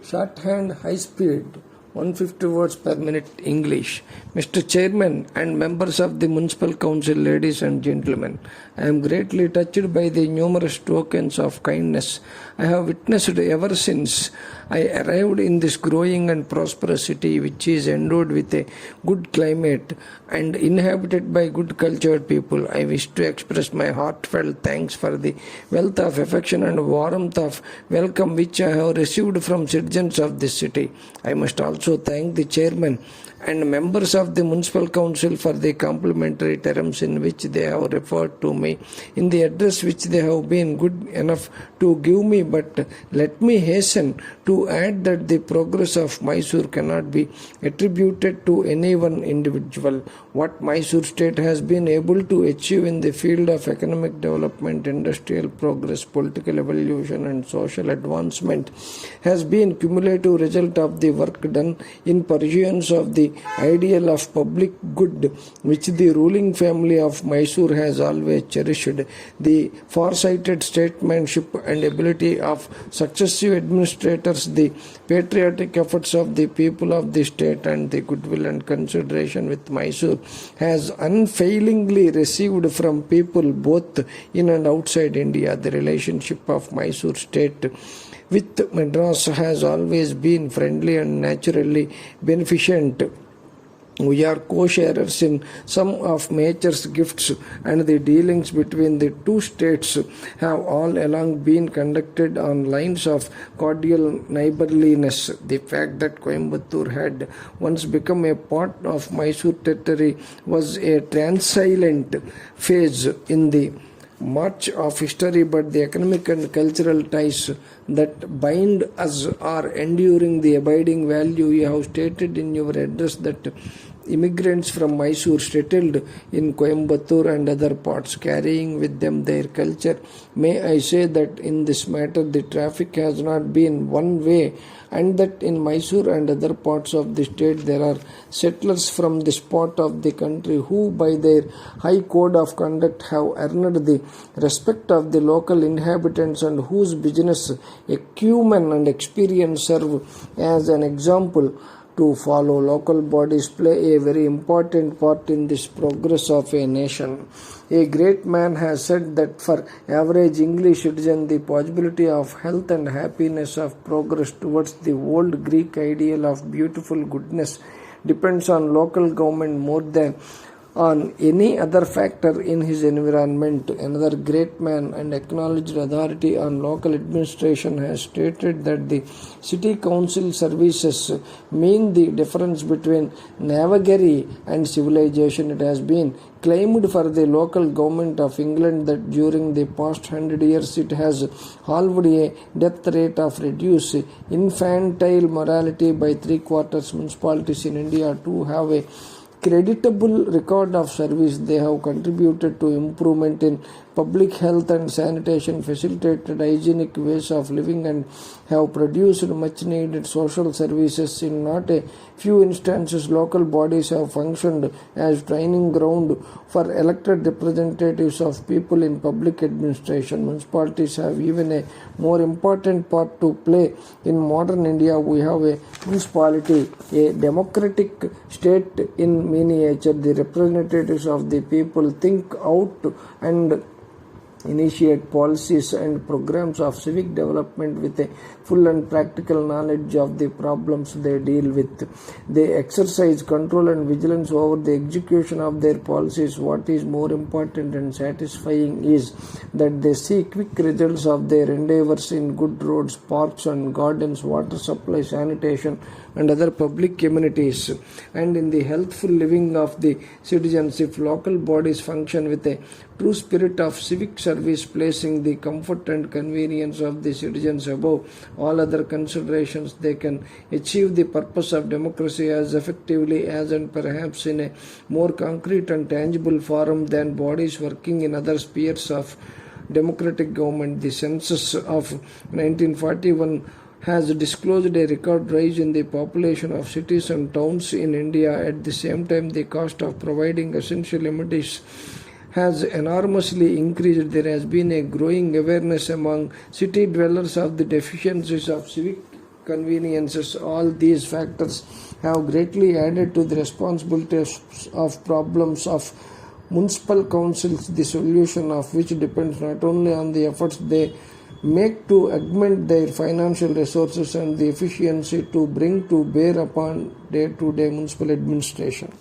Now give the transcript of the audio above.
Shorthand, high speed, 150 words per minute English. Mr. Chairman and members of the Municipal Council, ladies and gentlemen, I am greatly touched by the numerous tokens of kindness I have witnessed ever since I arrived in this growing and prosperous city, which is endowed with a good climate and inhabited by good cultured people. I wish to express my heartfelt thanks for the wealth of affection and warmth of welcome which I have received from citizens of this city. I must also thank the chairman and members of the Municipal Council for the complimentary terms in which they have referred to me in the address which they have been good enough to give me. But let me hasten to add that the progress of Mysore cannot be attributed to any one individual. What Mysore state has been able to achieve in the field of economic development, industrial progress, political evolution and social advancement has been cumulative result of the work done in pursuance of the ideal of public good which the ruling family of Mysore has always cherished. The far-sighted statesmanship and ability of successive administrators, the patriotic efforts of the people of the state and the goodwill and consideration with Mysore has unfailingly received from people both in and outside India. The relationship of Mysore state with Madras has always been friendly and naturally beneficent. We are co-sharers in some of nature's gifts, and the dealings between the two states have all along been conducted on lines of cordial neighborliness. The fact that Coimbatore had once become a part of Mysore territory was a transient phase in the march of history, but the economic and cultural ties that bind us are enduring. The abiding value you have stated in your address that immigrants from Mysore settled in Coimbatore and other parts, carrying with them their culture. May I say that in this matter the traffic has not been one way, and that in Mysore and other parts of the state there are settlers from this part of the country who by their high code of conduct have earned the respect of the local inhabitants and whose business acumen and experience serve as an example to follow. Local bodies play a very important part in this progress of a nation. A great man has said that for average English citizen, the possibility of health and happiness of progress towards the old Greek ideal of beautiful goodness depends on local government more than on any other factor in his environment. Another great man and acknowledged authority on local administration has stated that the city council services mean the difference between navigatory and civilization. It has been claimed for the local government of England that during the past 100 years it has halved a death rate of reduced infantile mortality by 3/4. Municipalities in India too have a creditable record of service. They have contributed to improvement in public health and sanitation, facilitated hygienic ways of living, and have produced much needed social services. In not a few instances, local bodies have functioned as training ground for elected representatives of people in public administration. Municipalities have even a more important part to play in modern India. We have a municipality, a democratic state in miniature. The representatives of the people think out and initiate policies and programs of civic development with a full and practical knowledge of the problems they deal with. They exercise control and vigilance over the execution of their policies. What is more important and satisfying is that they see quick results of their endeavors in good roads, parks and gardens, water supply, sanitation and other public amenities, and in the healthful living of the citizens. If local bodies function with a true spirit of civic service, placing the comfort and convenience of the citizens above all other considerations, they can achieve the purpose of democracy as effectively as and perhaps in a more concrete and tangible form than bodies working in other spheres of democratic government. The census of 1941 has disclosed a record rise in the population of cities and towns in India. At the same time, the cost of providing essential amenities has enormously increased. There has been a growing awareness among city dwellers of the deficiencies of civic conveniences. All these factors have greatly added to the responsibilities of problems of municipal councils, the solution of which depends not only on the efforts they make to augment their financial resources and the efficiency to bring to bear upon day-to-day municipal administration.